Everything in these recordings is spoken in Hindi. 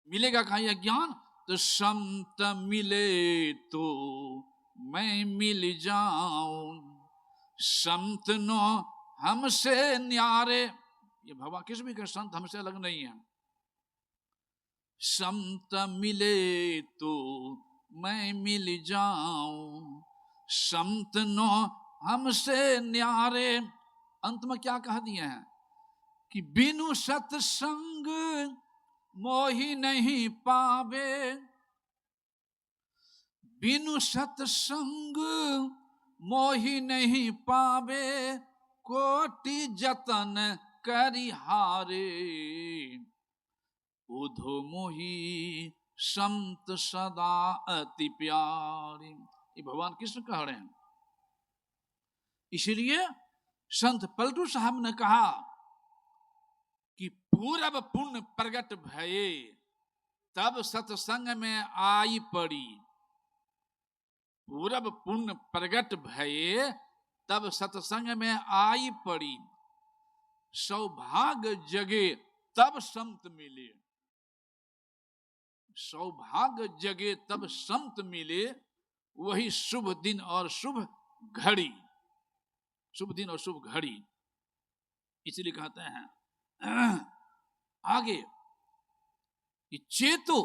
मिलेगा कहाँ यह ज्ञान? तो संत मिले तो मैं मिल जाऊं, संत नो हमसे न्यारे। ये भगवान किस भी के संत हमसे अलग नहीं है। संत मिले तो मैं मिल जाऊं, संत नो हमसे न्यारे। अंत में क्या कह दिए हैं कि बिनु सत्संग मोहि नहीं पावे, बिनु सत्संग मोहि नहीं पावे, कोटि जतन करिहारे, उधो मोहि संत सदा अति प्यारे। ये भगवान कृष्ण कह रहे हैं। इसलिए संत पलटू साहब ने कहा कि पूरब पुण्य प्रगट भये, तब सत्संग में आई पड़ी। पूरब पुण्य प्रगट भये, तब सत्संग में आई पड़ी, सौभाग्य जगे तब संत मिले। सौभाग्य जगे तब संत मिले, वही शुभ दिन और शुभ घड़ी। शुभ दिन और शुभ घड़ी, इसलिए कहते हैं आगे कि चेतो,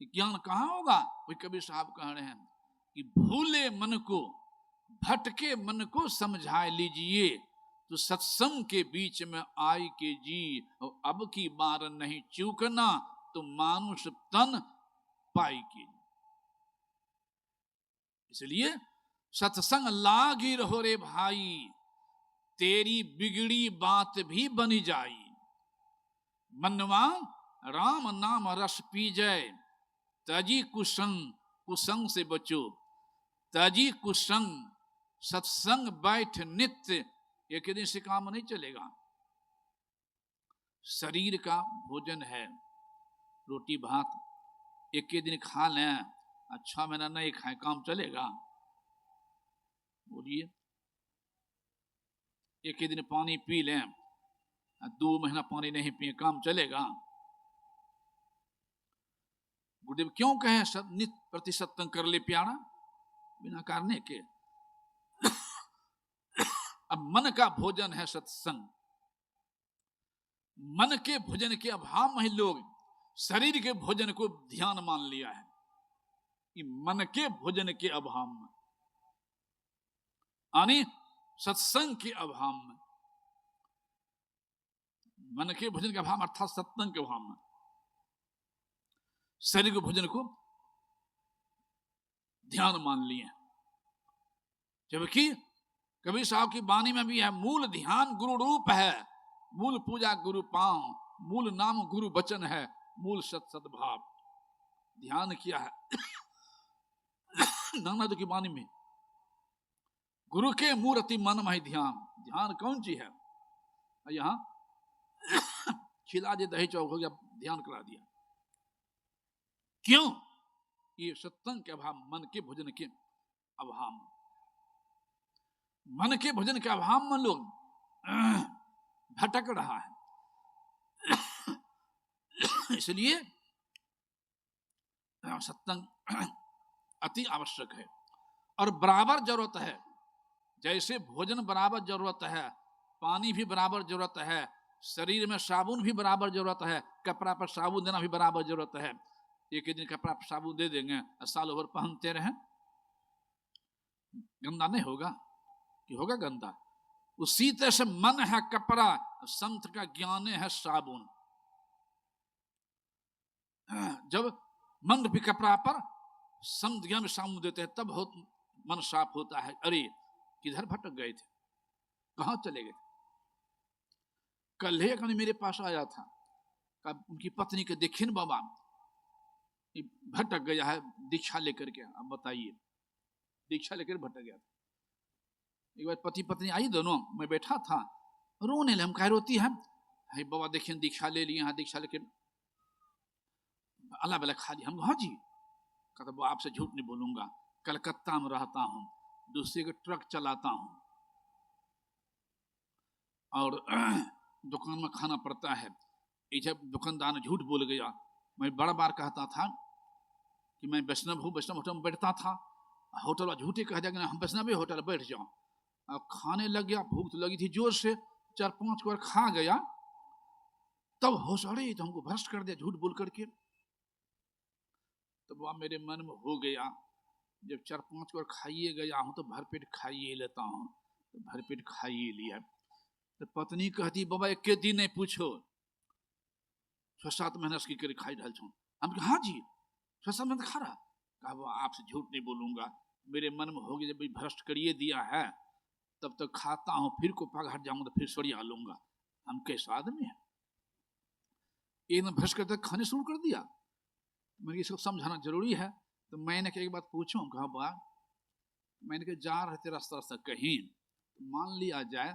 ज्ञान कहां होगा? वही कबीर साहब कह रहे हैं कि भूले मन को, भटके मन को समझा लीजिए, तो सत्संग के बीच में आई के जी, और अब की बार नहीं चूकना, तो मानुष तन पाई के। इसलिए सत्संग लागी रहो रे भाई, तेरी बिगड़ी बात भी बनी जाई। मनवा राम नाम रस पी जाए, तजी कुसंग, कुसंग से बचो, तजी कुसंग, सत्संग बैठ नित्य। एक दिन से काम नहीं चलेगा। शरीर का भोजन है, रोटी भात एक ही दिन खा लें, 6 महीना नहीं खाए, काम चलेगा? बोलिए। एक ही दिन पानी पी लें, 2 महीना पानी नहीं पिए, काम चलेगा? गुरुदेव क्यों कहे नित्य प्रति सत्संग कर ले प्यारा, बिना करने के। अब मन का भोजन है सत्संग। मन के भोजन के अभाव में ही लोग शरीर के भोजन को ध्यान मान लिया है, कि मन के भोजन के अभाव में, यानी सत्संग के अभाव में, मन के भोजन के अभाव अर्थात सत्संग के अभाव में शरीर के भोजन को ध्यान मान लिए। जबकि कबीर साहब की वाणी में भी है, मूल ध्यान गुरु रूप है, मूल पूजा गुरु पांव, मूल नाम गुरु वचन है, मूल सत सद्भाव। ध्यान किया है नानद की वाणी में, गुरु के मूर्ति मन में ध्यान। ध्यान कौन चीज है? यहां खिला दे दही चौक हो गया, ध्यान करा दिया। क्यों? ये सत्संग के अभाव, मन के भोजन के अभाव। मन के भोजन के अभाव में लोग भटक रहा है। इसलिए सत्संग अति आवश्यक है और बराबर जरूरत है। जैसे भोजन बराबर जरूरत है, पानी भी बराबर जरूरत है, शरीर में साबुन भी बराबर जरूरत है, कपड़ा पर साबुन देना भी बराबर जरूरत है। एक ही दिन कपड़ा पर साबुन दे देंगे, साल भर पहनते रहें, गंदा नहीं होगा? कि होगा गंदा? उसी तरह से मन है कपड़ा, संत का ज्ञान है साबुन। जब मन भी कपड़ा पर संत ज्ञान में साबुन देते हैं, तब बहुत मन साफ होता है। अरे किधर भटक गए थे, कहां चले गए? कल एक मेरे पास आया था, उनकी पत्नी के देखे न बाबा भटक गया है दीक्षा लेकर के। अब बताइए, दीक्षा लेकर भटक गया था। एक बार पति पत्नी आई दोनों, मैं बैठा था, रोने लगे। हम कह रोती है? बाबा देखिए दीक्षा ले लिए, दीक्षा लेकर अल्लाह वाला खा लिया। हम हाँ जी। कहता वो आपसे झूठ नहीं बोलूंगा, कलकत्ता में रहता हूं, दूसरे का ट्रक चलाता हूं और दुकान में खाना पड़ता है, इसे दुकानदार ने झूठ बोल गया। मैं बड़ा बार कहता था कि मैं वैष्णव हूँ, वैष्णव होटल में बैठता था, होटल वाला झूठे कह दिया कि हम वैष्णव होटल बैठ जाओ। अब खाने लग गया, भूख तो लगी थी जोर से, 4-5 बार खा गया, तब होश, अरे तो हमको भ्रष्ट कर दिया झूठ बोल करके। तब वह मेरे मन में हो गया, जब 4-5 बार खाइए गया हूँ तो भरपेट खाइए लेता हूँ, तो भरपेट खाइए लिया। तो पत्नी कहती बाबा एक दिन नहीं पूछो, 6-7 महीना की करे खाई डाल छो। हम कहा हाँ जी 6-7 महीना खा रहा। कहा वो आपसे झूठ नहीं बोलूंगा, मेरे मन में हो गया जब भ्रष्ट करिए दिया है तब तक खाता हूँ, फिर को पग हट जाऊंगा तो फिर सड़िया लूंगा। हम कैसा आदमी है, एकदम भ्रष्ट करते खाने शुरू कर दिया। मैंने इसको समझाना जरूरी है। तो मैंने एक बात पूछूं, कहा बा मैंने कहा जा रहे थे रास्ता रास्ता कहीं, तो मान लिया जाए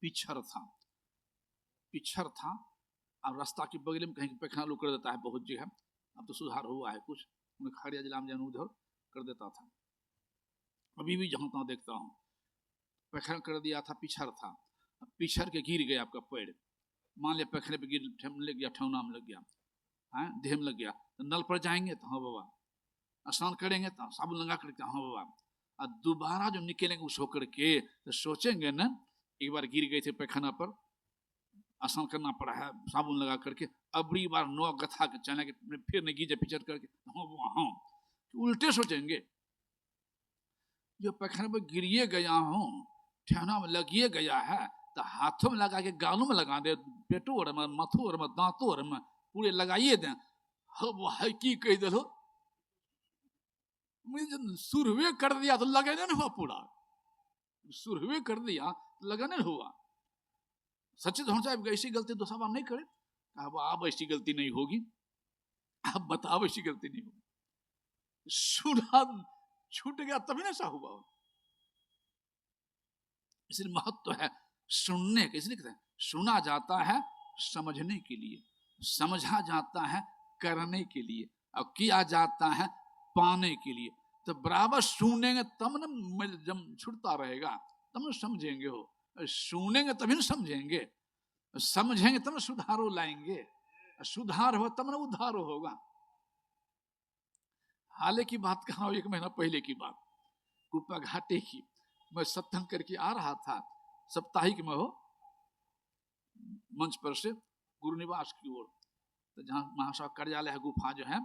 पिछड़ था और रास्ता के बगल में कहीं पैखाना लोग कर देता है बहुत जगह, अब तो सुधार हुआ है कुछ, उन्हें खड़िया जिला में उधर कर देता था, अभी भी जहां तहां देखता हूँ पैखाना कर दिया था, पिछड़ था, पिछड़ के गिर गया आपका पैर, मान लिया पैखाने पे गिर लग गया, ठौना में लग गया, देह में लग गया, तो नल पर जाएंगे तो हाँ बाबा, स्नान करेंगे तो साबुन लगा करके हाँ बाबा, और दोबारा जो निकलेंगे उस होकर के तो सोचेंगे न एक बार गिर गए थे पैखाना पर, स्नान करना पड़ा है साबुन लगा करके, अबरी बार 9 गथा के चले के फिर नहीं गिर पिछड़ करके हाँ, उल्टे सोचेंगे। जो पैखाने पर गिरिए गया हूँ, ठहना में लगिए गया है, तो हाथों में लगा के गालों में लगा दे, पेटों और में, माथों और में, दांतों और में पूरे लगाइए दें, वो है की कह दे लो, सुरवे कर दिया तो लगे नहीं हुआ, पूरा सुरवे कर दिया तो लगा नहीं हुआ। सचित होना चाहिए, ऐसी गलती दूसरा बार नहीं करे। कहा अब ऐसी गलती नहीं होगी, आप बताओ ऐसी गलती नहीं होगी। सुना छूट गया तभी ना ऐसा हुआ। इसलिए महत्व है सुनने के, इसलिए कहते हैं सुना जाता है समझने के लिए, समझा जाता है करने के लिए, और किया जाता है पाने के लिए। तो बराबर सुनेंगे तब न जब छुटता रहेगा, तब न समझेंगे, हो सुनेंगे तभी न समझेंगे, समझेंगे तब न सुधारो लाएंगे, सुधार हो तब न उद्धारो होगा। हाल की बात कर रहा हूं, 1 महीना पहले की बात, कुप्पा घाटे की, मैं सत्संग करके आ रहा था, साप्ताहिक में हो, मंच पर से गुरु निवास की ओर, तो जहाँ महासाव कार्यालय है, गुफा जो है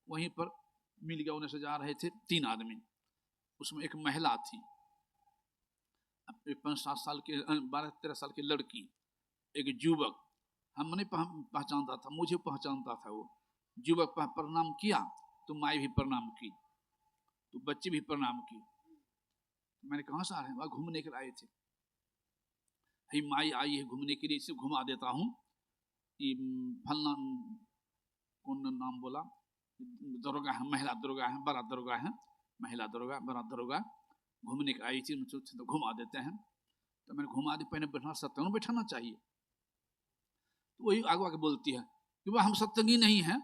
वहीं पर मिल गया, उन्हें से जा रहे थे 3 आदमी, उसमें एक महिला थी, 5-7 साल के, 12-13 साल की लड़की, एक युवक, हम नहीं पहचानता था, मुझे पहचानता था वो युवक, प्रणाम किया तो माई भी प्रणाम की, तो बच्चे भी प्रणाम की। मैंने कहाँ से आ रहे हैं, वहाँ घूमने के आए थे, ही माई आई है घूमने के लिए, इसे घुमा देता हूँ, ये फलना कौन नाम बोला, दरोगा है, महिला दरोगा है, बड़ा दरोगा है, महिला दरोगा, बड़ा दरोगा, घूमने के आई थी, तो घुमा देते हैं। तो मैंने घुमा दी, पहले बैठना सत्संग बैठाना चाहिए, तो वही आगे आगे बोलती है कि वह हम सत्संगी नहीं हैं,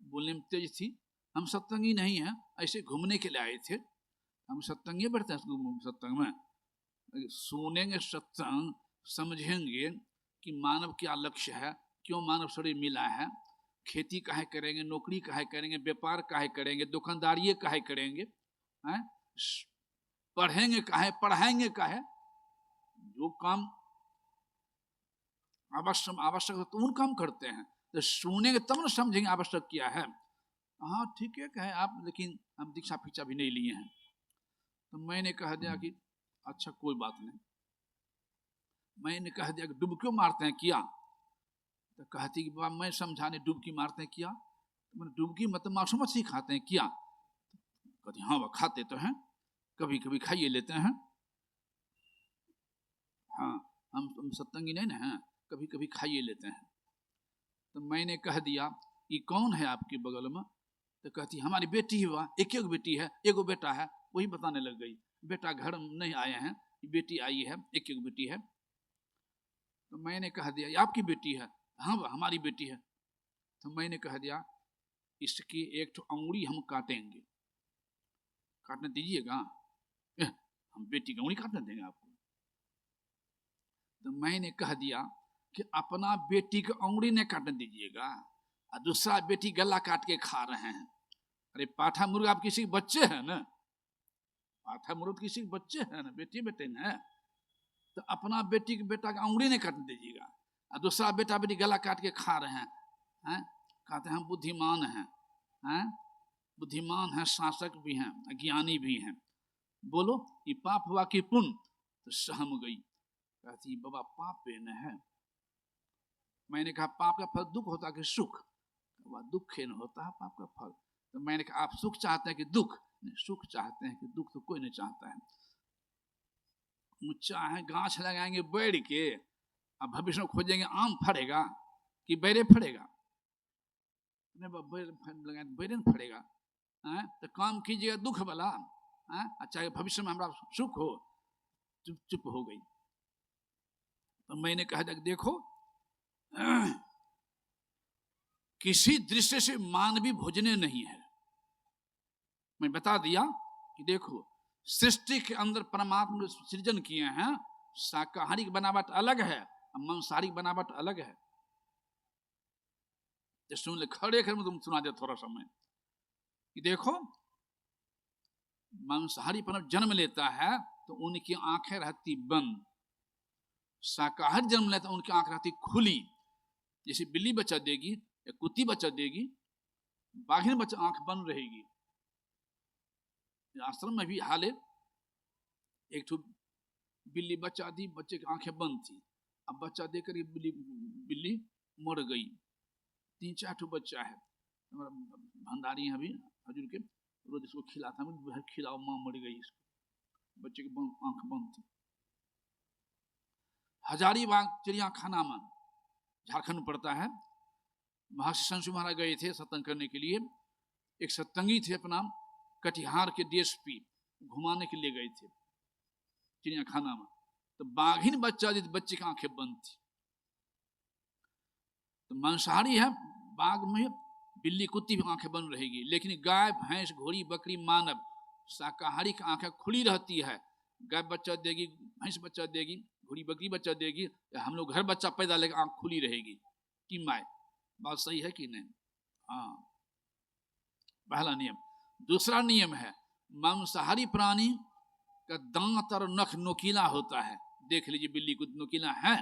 बोलने में तेज थी, हम सत्संगी नहीं हैं, ऐसे घूमने के लिए आए थे, हम सत्संगी बैठते हैं सत्संग में, सुनेंगे सत्संग, समझेंगे कि मानव क्या लक्ष्य है, क्यों मानव शरीर मिला है, खेती काहे करेंगे, नौकरी काहे करेंगे, व्यापार काहे करेंगे, दुकानदारी काहे करेंगे, पढ़ेंगे काहे, पढ़ाएंगे काहे, जो काम आवश्यक तो उन काम करते हैं, तो सुनेंगे तब ना समझेंगे आवश्यक क्या है। हाँ ठीक है कहे आप, लेकिन हम दीक्षा फीक्षा भी नहीं लिए हैं। तो मैंने कह दिया कि अच्छा कोई बात नहीं, मैंने कह दिया कि डुबकी मारते हैं क्या, तो कहती कि बाबा मैं समझाने डुबकी मारते हैं क्या, तो मैंने डुबकी मतलब मांसू मछली खाते हैं क्या, कहती हाँ वह खाते तो हैं, कभी कभी खाइए लेते हैं, हाँ हम सत्संगी नहीं ना हैं, कभी कभी खाइए लेते हैं। तो मैंने कह दिया ये कौन है आपके बगल में, तो कहती हमारी बेटी है, वह एक बेटी है, एगो बेटा है, वही बताने लग गई, बेटा घर में नहीं आए हैं, बेटी आई है, एक बेटी है। तो मैंने कह दिया ये आपकी बेटी है, हाँ वह हमारी बेटी है। तो मैंने कह दिया इसकी एक तो अंगुली हम काटेंगे, काटने दीजिएगा, हम बेटी की अंगुली काटने देंगे आपको। तो मैंने कह दिया कि अपना बेटी की उंगली नहीं काटने दीजिएगा और दूसरा बेटी गला काट के खा रहे हैं। अरे पाठा मुर्गा आप किसी के बच्चे हैं ना, पाठा मुर्गा किसी के बच्चे हैं ना, बेटी बेटे न, तो अपना बेटी के बेटा का उंगली नहीं काटने दीजिएगा और दूसरा बेटा बेटी गला काट के खा रहे हैं। कहते हैं हम बुद्धिमान हैं, बुद्धिमान हैं, शासक भी हैं, ज्ञानी भी हैं। बोलो ये पाप हुआ कि पुण्य? तो सहम गई, कहती बाबा पाप पे न है। मैंने कहा पाप का फल दुख होता कि सुख? वह दुख ही न होता है पाप का फल। तो मैंने कहा आप सुख चाहते हैं कि दुख? नहीं, सुख चाहते हैं कि दुख तो कोई नहीं चाहता है। चाहे गाछ लगाएंगे बैर के, अब भविष्य में खोजेंगे आम फड़ेगा कि बैरे फड़ेगा? बैरे फड़ेगा। तो काम कीजिएगा दुख वाला, चाहे भविष्य में हमारा सुख हो। चुप चुप हो गई। तो मैंने कहा देखो किसी दृश्य से मानवीय भोजने नहीं है। मैं बता दिया कि देखो सृष्टि के अंदर परमात्मा सृजन किए हैं, शाकाहारी की बनावट अलग है और मांसाहारी की बनावट अलग है। तो सुन ले, खड़े खड़े में तुम सुना दे थोड़ा समय कि देखो मांसाहारी पर जन्म लेता है तो उनकी आंखें रहती बंद, शाकाहारी जन्म लेता है उनकी आंख रहती खुली। जैसे बिल्ली बच्चा देगी या कुत्ती बच्चा देगी, बाघिन बच्चा आंख बंद रहेगी। आश्रम में भी हाल है, एक तो बिल्ली बच्चा दी, बच्चे की आंखें बंद थी। अब बच्चा देकर बिल्ली मर गई। 3-4 ठो बच्चा है, हमारा भंडारी है अभी हजूर के, रोज इसको खिलाता है, खिलाओ माँ मर गई, इसको बच्चे की आंख बंद थी। हजारीबाग चिड़िया खाना में झारखंड पड़ता है, महर्षि संसु महाराज गए थे सत्संग करने के लिए। एक सत्संगी थे अपना कटिहार के डीएसपी, घुमाने के लिए गए थे चिड़िया खाना में। तो बाघिन बच्चा जिस बच्चे की आंखें बंद थी। तो मांसाहारी है, बाघ में बिल्ली कुत्ती भी आंखें बंद रहेगी, लेकिन गाय भैंस घोड़ी बकरी मानव शाकाहारी की आंखें खुली रहती है। गाय बच्चा देगी, भैंस बच्चा देगी, घोड़ी बकरी बच्चा देगी, हम लोग घर बच्चा पैदा लेकर आंख खुली रहेगी कि माय। बात सही है कि नहीं? हाँ, पहला नियम। दूसरा नियम है मांसाहारी प्राणी का दांत और नख नोकीला होता है। देख लीजिए बिल्ली को नोकीला है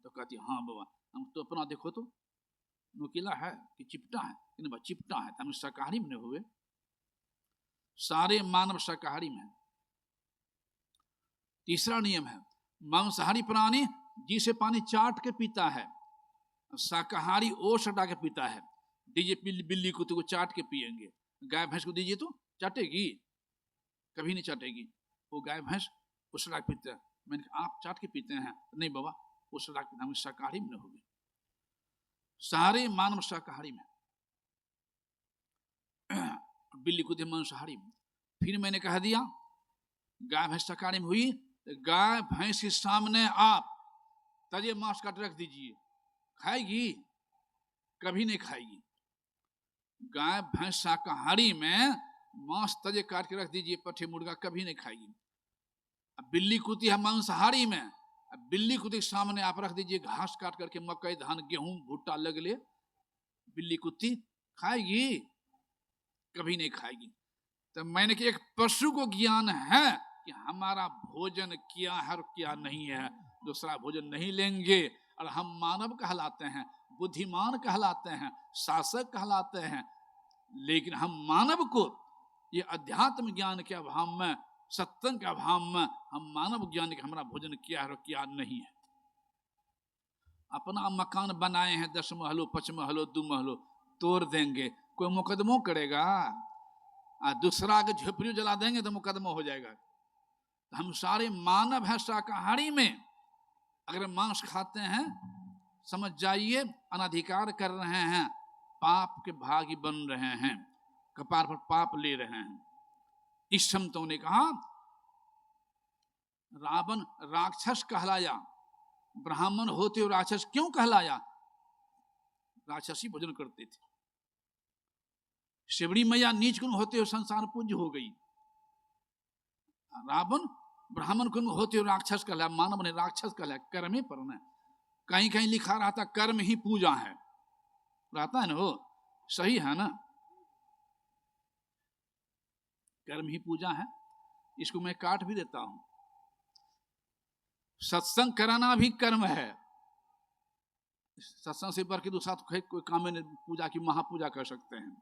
तो कहती हाँ बाबा, हम तो अपना देखो तो नोकीला है कि चिपटा है? कि चिपटा है, हम शाकाहारी में हुए। सारे मानव शाकाहारी में। तीसरा नियम है मांसाहारी प्राणी जिसे पानी चाट के पीता है, शाकाहारी ओस हटा के पीता है। दीजिए बिल्ली को तो चाट के पिएंगे, गाय भैंस को दीजिए तो चाटेगी? कभी नहीं चाटेगी। वो गाय भैंस उसड़ा के पीते हैं। मैंने कहा आप चाट के पीते हैं? नहीं बाबा, उसड़ा के हम शाकाहारी में हो गए। सारे मानव शाकाहारी में, बिल्ली को दे मांसाहारी में। फिर मैंने कह दिया गाय भैंस शाकाहारी में हुई, गाय भैंस के सामने आप तजे मांस काट रख दीजिए, खाएगी? कभी नहीं खाएगी। गाय भैंस शाकाहारी में मांस तजे काट के रख दीजिए, पठे मुर्गा, कभी नहीं खाएगी। अब बिल्ली कुत्ती है मांसाहारी में, अब बिल्ली कुत्ती के सामने आप रख दीजिए घास काट करके, मकई धान गेहूं भुट्टा लग ले, बिल्ली कुत्ती खाएगी? कभी नहीं खाएगी। तो मैंने कि एक पशु को ज्ञान है कि हमारा भोजन क्या है और क्या नहीं है, दूसरा भोजन नहीं लेंगे। और हम मानव कहलाते हैं, बुद्धिमान कहलाते हैं, शासक कहलाते हैं, लेकिन हम मानव को ये अध्यात्म ज्ञान के अभाव में, सत्संग के अभाव में, हम मानव ज्ञान के हमारा भोजन क्या है और क्या नहीं है। अपना मकान बनाए हैं 10 महलो 5 महलो 2 महलो, तोड़ देंगे, कोई मुकदमों करेगा? दूसरा के झोपड़ी जला देंगे तो मुकदमा हो जाएगा। तो हम सारे मानव हैं शाकाहारी में। अगर मांस खाते हैं समझ जाइए अनाधिकार कर रहे हैं, पाप के भागी बन रहे हैं, कपार पर पाप ले रहे हैं। इस संतों ने कहा रावण राक्षस कहलाया, ब्राह्मण होते हुए राक्षस क्यों कहलाया? राक्षसी भोजन करते थे। शिवड़ी मैया नीच गुण होते हुए संसार पूज्य हो गई। रावण ब्राह्मण गुण होते हुए राक्षस कहलाया, मानव ने राक्षस कहलाया, कर्मे पर न। कहीं कहीं लिखा रहता कर्म ही पूजा है, रहता है ना, वो सही है ना, कर्म ही पूजा है। इसको मैं काट भी देता हूं। सत्संग कराना भी कर्म है, सत्संग से बढ़ के दूसरा तो कोई काम में पूजा की महापूजा कर सकते हैं।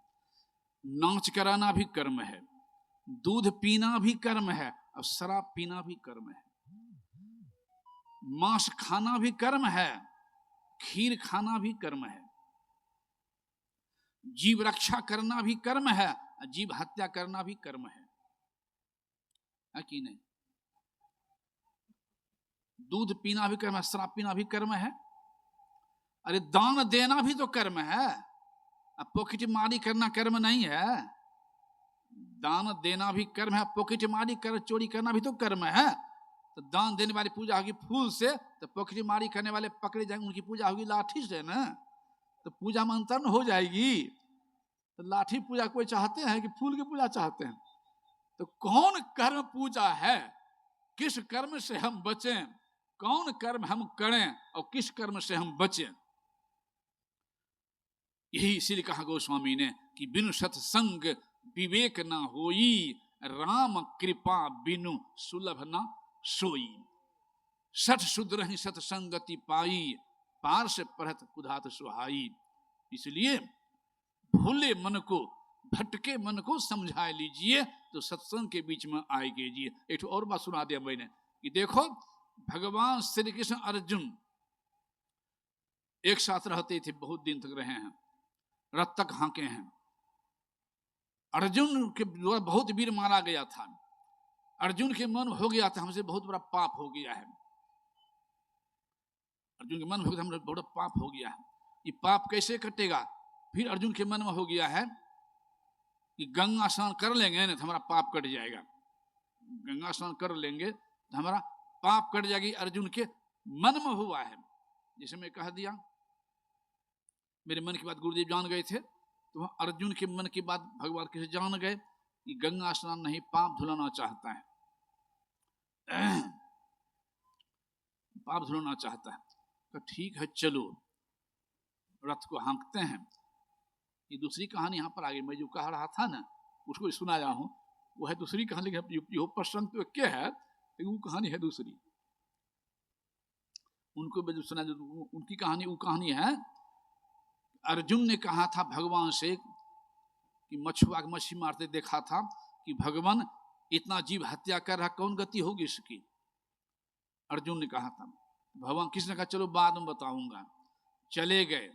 नाच कराना भी कर्म है, दूध पीना भी कर्म है, और शराब पीना भी कर्म है, मांस खाना भी कर्म है, खीर खाना भी कर्म है, जीव रक्षा करना भी कर्म है, जीव हत्या करना भी कर्म है कि नहीं? दूध पीना भी कर्म है, शराब पीना भी कर्म है। अरे दान देना भी तो कर्म है, अब पॉकेट मारी करना कर्म नहीं है। दान देना भी कर्म है, पॉकेट मारी कर चोरी करना भी तो कर्म है। तो दान देने वाली पूजा होगी फूल से, तो पॉकेट मारी करने वाले पकड़े जाएंगे, उनकी पूजा होगी लाठी से ना, तो पूजा में अंतर हो जाएगी। तो लाठी पूजा कोई चाहते हैं कि फूल की पूजा चाहते हैं? तो कौन कर्म पूजा है, किस कर्म से हम बचें, कौन कर्म हम करें और किस कर्म से हम बचें, यही इसीलिए कहा गोस्वामी ने कि बिनु सत्संग विवेक ना होई, राम कृपा बिनु सुलभ ना सोई। सठ शुद्र ही सत्संगति पाई, पार से पढ़त कुधात सुहाई। इसलिए भूले मन को, भटके मन को समझा लीजिए तो सत्संग के बीच में आए कीजिए। एक और बात सुना दिया मैंने कि देखो भगवान श्री कृष्ण अर्जुन एक साथ रहते थे, बहुत दिन तक रहे हैं, रथ तक हाके हैं। अर्जुन के द्वारा बहुत वीर मारा गया था। अर्जुन के मन हो गया था हमसे बहुत बड़ा पाप हो गया है, अर्जुन के मन में हो गया हमसे बड़ा पाप हो गया है। ये पाप कैसे कटेगा? फिर अर्जुन के मन में हो गया है कि गंगा स्नान कर लेंगे ना तो हमारा पाप कट जाएगा, गंगा स्नान कर लेंगे तो हमारा पाप कट जाएगी। अर्जुन के मन में हुआ है, जैसे मैं कह दिया मेरे मन की बात गुरुदेव जान गए थे, तो अर्जुन के मन की बात भगवान कैसे जान गए कि गंगा स्नान नहीं, पाप धुलाना चाहता है, पाप धुलाना चाहता है। तो ठीक है चलो रथ को हाँकते हैं। ये दूसरी कहानी यहाँ पर आ गई, मैं जो कह रहा था ना उसको सुनाया हूँ, वो है दूसरी कहानी। यो प्रसंग तो क्या है, वो कहानी है दूसरी, उनको जो सुना उनकी कहानी, वो कहानी है अर्जुन ने कहा था भगवान से कि मछुआ मछली मारते देखा था कि भगवान इतना जीव हत्या कर रहा, कौन गति होगी इसकी? अर्जुन ने कहा था। भगवान कृष्ण ने कहा चलो बाद में बताऊंगा। चले गए,